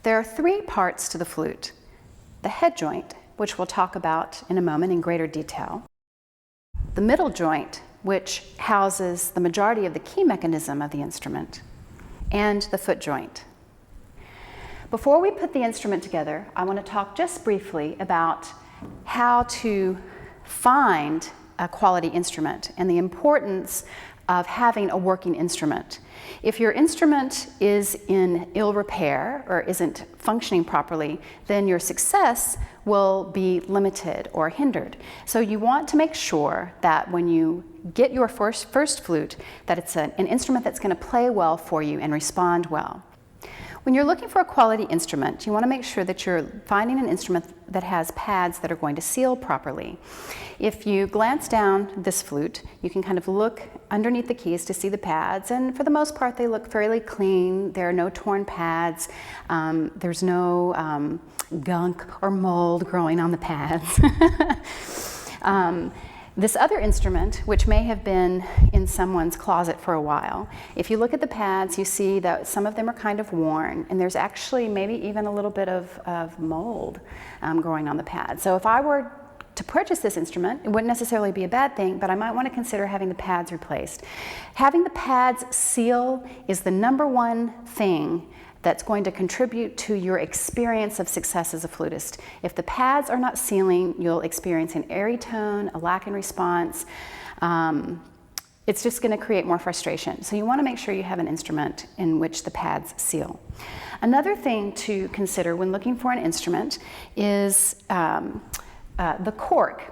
There are three parts to the flute: the head joint, which we'll talk about in a moment in greater detail, the middle joint, which houses the majority of the key mechanism of the instrument, and the foot joint. Before we put the instrument together, I want to talk just briefly about how to find a quality instrument and the importance of having a working instrument. If your instrument is in ill repair or isn't functioning properly, then your success will be limited or hindered. So you want to make sure that when you get your first flute, that it's an instrument that's going to play well for you and respond well. When you're looking for a quality instrument, you want to make sure that you're finding an instrument that has pads that are going to seal properly. If you glance down this flute, you can kind of look underneath the keys to see the pads, and for the most part they look fairly clean. There are no torn pads, there's no gunk or mold growing on the pads. This other instrument, which may have been in someone's closet for a while, if you look at the pads, you see that some of them are kind of worn, and there's actually maybe even a little bit of mold growing on the pad. So if I were to purchase this instrument, it wouldn't necessarily be a bad thing, but I might want to consider having the pads replaced. Having the pads seal is the #1 thing that's going to contribute to your experience of success as a flutist. If the pads are not sealing, you'll experience an airy tone, a lack in response. It's just going to create more frustration. So you want to make sure you have an instrument in which the pads seal. Another thing to consider when looking for an instrument is the cork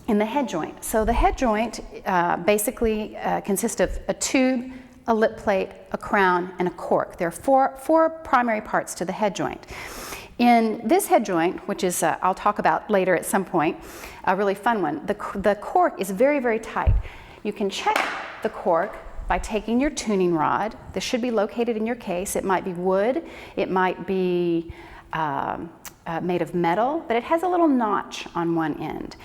in the head joint. So the head joint basically consists of a tube, a lip plate, a crown, and a cork. There are four primary parts to the head joint. In this head joint, which is I'll talk about later at some point, a really fun one, the cork is very, very tight. You can check the cork by taking your tuning rod. This should be located in your case. It might be wood, it might be made of metal, but it has a little notch on one end.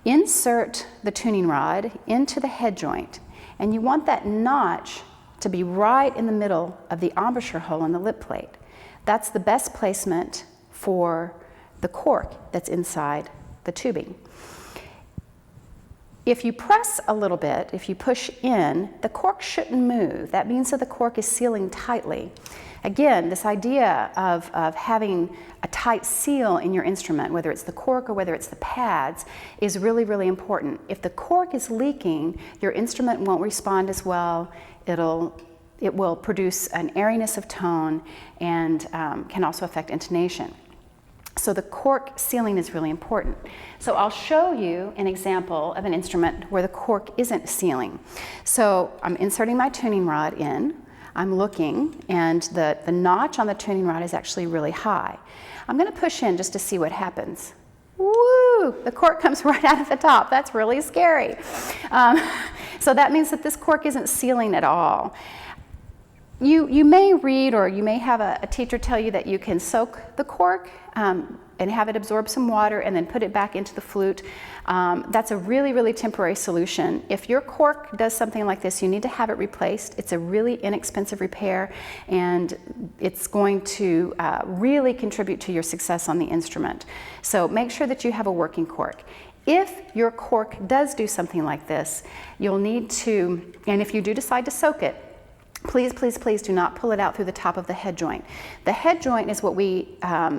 Insert the tuning rod into the head joint, and you want that notch to be right in the middle of the embouchure hole in the lip plate. That's the best placement for the cork that's inside the tubing. If you press a little bit, if you push in, the cork shouldn't move. That means that the cork is sealing tightly. Again, this idea of having a tight seal in your instrument, whether it's the cork or whether it's the pads, is really, really important. If the cork is leaking, your instrument won't respond as well. It will produce an airiness of tone and can also affect intonation. So the cork sealing is really important. So I'll show you an example of an instrument where the cork isn't sealing. So I'm inserting my tuning rod in. I'm looking, and the notch on the tuning rod is actually really high. I'm going to push in just to see what happens. Woo! The cork comes right out of the top. That's really scary. So that means that this cork isn't sealing at all. You may read, or you may have a teacher tell you that you can soak the cork and have it absorb some water and then put it back into the flute. That's a really, really temporary solution. If your cork does something like this, you need to have it replaced. It's a really inexpensive repair, and it's going to really contribute to your success on the instrument. So make sure that you have a working cork. If your cork does do something like this, you'll need to, and if you do decide to soak it, please, please, please do not pull it out through the top of the head joint. The head joint is what we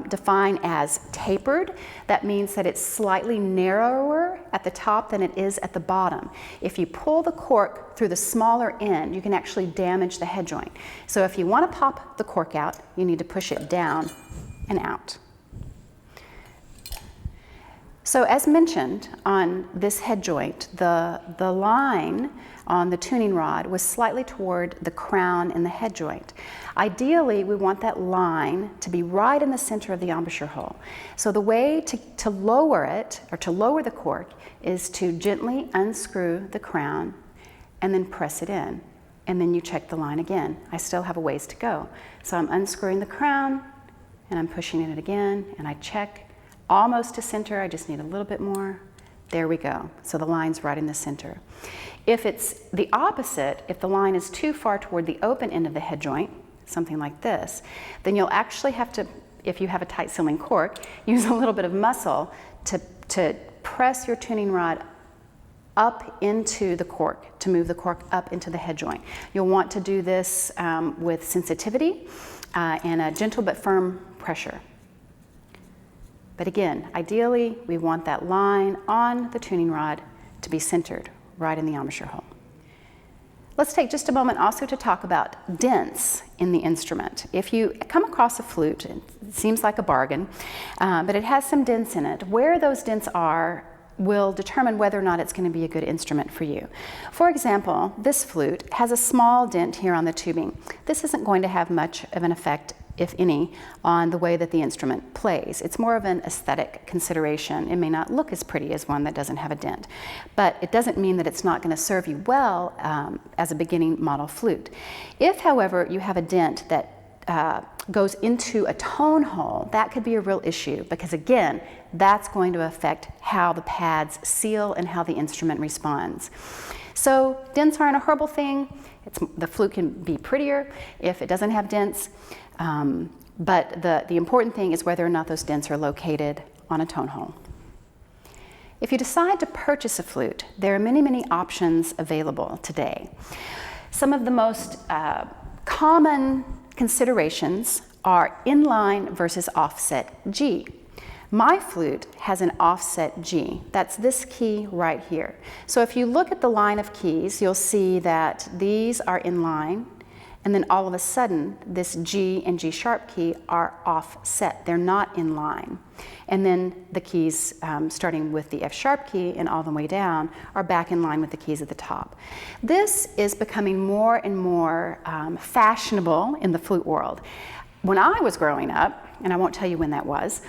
define as tapered. That means that it's slightly narrower at the top than it is at the bottom. If you pull the cork through the smaller end, you can actually damage the head joint. So if you want to pop the cork out, you need to push it down and out. So as mentioned, on this head joint, the line on the tuning rod was slightly toward the crown in the head joint. Ideally, we want that line to be right in the center of the embouchure hole. So the way to lower it, or to lower the cork, is to gently unscrew the crown and then press it in. And then you check the line again. I still have a ways to go. So I'm unscrewing the crown and I'm pushing it again, and I check. Almost to center, I just need a little bit more. There we go. So the line's right in the center. If it's the opposite, if the line is too far toward the open end of the head joint, something like this, then you'll actually have to, if you have a tight sealing cork, use a little bit of muscle to press your tuning rod up into the cork, to move the cork up into the head joint. You'll want to do this with sensitivity and a gentle but firm pressure. But again, ideally, we want that line on the tuning rod to be centered right in the embouchure hole. Let's take just a moment also to talk about dents in the instrument. If you come across a flute, it seems like a bargain, but it has some dents in it. Where those dents are will determine whether or not it's going to be a good instrument for you. For example, this flute has a small dent here on the tubing. This isn't going to have much of an effect, if any, on the way that the instrument plays. It's more of an aesthetic consideration. It may not look as pretty as one that doesn't have a dent, but it doesn't mean that it's not going to serve you well as a beginning model flute. If, however, you have a dent that goes into a tone hole, that could be a real issue, because again, that's going to affect how the pads seal and how the instrument responds. So dents aren't a horrible thing. The flute can be prettier if it doesn't have dents, but the important thing is whether or not those dents are located on a tone hole. If you decide to purchase a flute, there are many, many options available today. Some of the most common considerations are inline versus offset G. My flute has an offset G. That's this key right here. So if you look at the line of keys, you'll see that these are in line, and then all of a sudden, this G and G sharp key are offset. They're not in line. And then the keys, starting with the F sharp key and all the way down, are back in line with the keys at the top. This is becoming more and more fashionable in the flute world. When I was growing up, and I won't tell you when that was,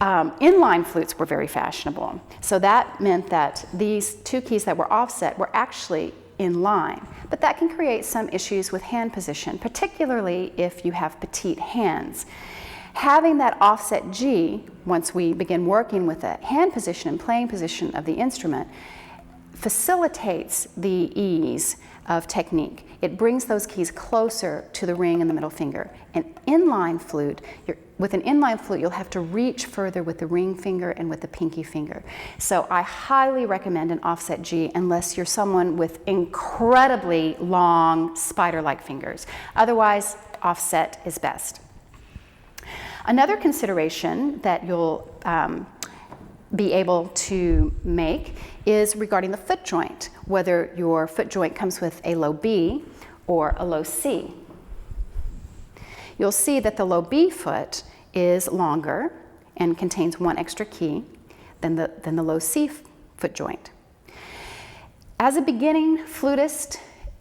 inline flutes were very fashionable. So that meant that these two keys that were offset were actually in line. But that can create some issues with hand position, particularly if you have petite hands. Having that offset G, once we begin working with the hand position and playing position of the instrument, facilitates the ease of technique. It brings those keys closer to the ring and the middle finger. An inline flute, with an inline flute, you'll have to reach further with the ring finger and with the pinky finger. So I highly recommend an offset G unless you're someone with incredibly long spider-like fingers. Otherwise, offset is best. Another consideration that you'll be able to make is regarding the foot joint, whether your foot joint comes with a low B or a low C. You'll see that the low B foot is longer and contains one extra key than the low C foot joint. As a beginning flutist,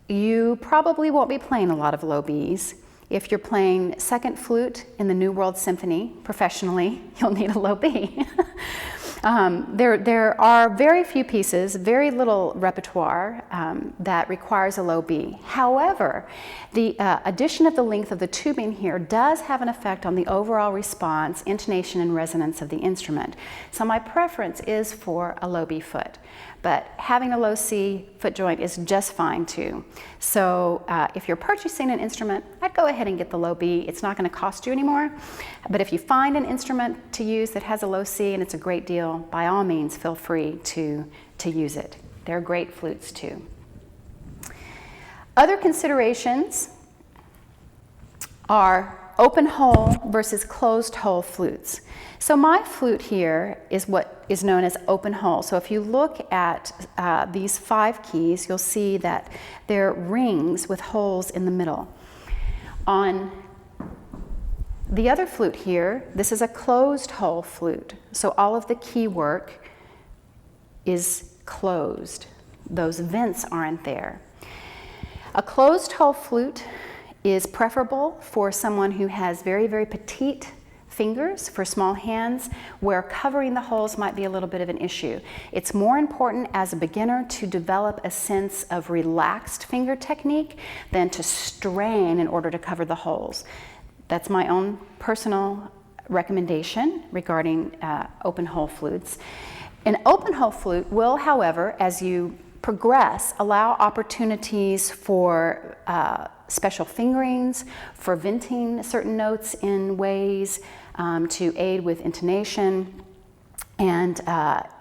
you probably won't be playing a lot of low Bs. If you're playing second flute in the New World Symphony professionally, you'll need a low B. There are very few pieces, very little repertoire that requires a low B. However, the addition of the length of the tubing here does have an effect on the overall response, intonation, and resonance of the instrument. So my preference is for a low B foot, but having a low C foot joint is just fine too. So if you're purchasing an instrument, I'd go ahead and get the low B. It's not going to cost you anymore. But if you find an instrument to use that has a low C and it's a great deal, by all means, feel free to use it. They're great flutes too. Other considerations are open hole versus closed hole flutes. So my flute here is what is known as open hole. So if you look at these 5 keys, you'll see that they're rings with holes in the middle. On the other flute here, this is a closed hole flute. So all of the key work is closed. Those vents aren't there. A closed hole flute is preferable for someone who has very, very petite fingers, for small hands, where covering the holes might be a little bit of an issue. It's more important as a beginner to develop a sense of relaxed finger technique than to strain in order to cover the holes. That's my own personal recommendation regarding open hole flutes. An open hole flute will, however, as you progress, allow opportunities for special fingerings for venting certain notes in ways to aid with intonation. And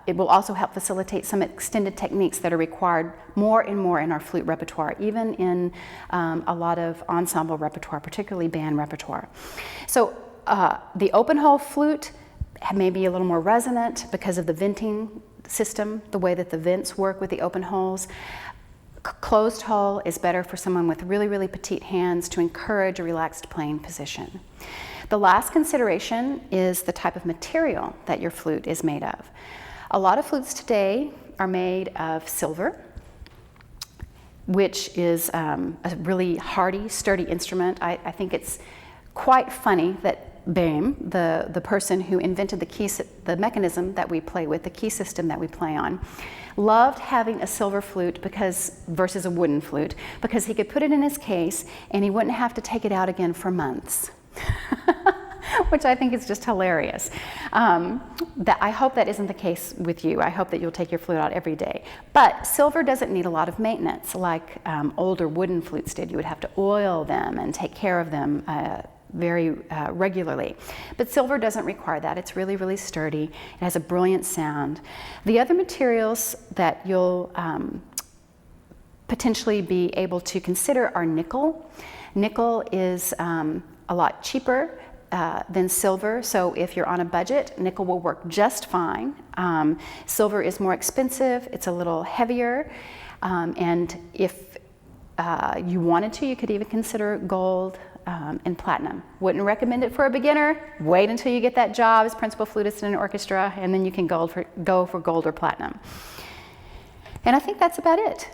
it will also help facilitate some extended techniques that are required more and more in our flute repertoire, even in a lot of ensemble repertoire, particularly band repertoire. So the open hole flute may be a little more resonant because of the venting system, the way that the vents work with the open holes. Closed hole is better for someone with really, really petite hands to encourage a relaxed playing position. The last consideration is the type of material that your flute is made of. A lot of flutes today are made of silver, which is a really hardy, sturdy instrument. I think it's quite funny that Boehm, the person who invented the mechanism that we play with, the key system that we play on, loved having a silver flute versus a wooden flute because he could put it in his case and he wouldn't have to take it out again for months. Which I think is just hilarious. I hope that isn't the case with you. I hope that you'll take your flute out every day. But silver doesn't need a lot of maintenance like older wooden flutes did. You would have to oil them and take care of them very regularly. But silver doesn't require that. It's really, really sturdy. It has a brilliant sound. The other materials that you'll potentially be able to consider are nickel. Nickel is a lot cheaper than silver, so if you're on a budget, nickel will work just fine. Silver is more expensive, it's a little heavier, and if you wanted to, you could even consider gold and platinum. Wouldn't recommend it for a beginner. Wait until you get that job as principal flutist in an orchestra, and then you can go for gold or platinum. And I think that's about it.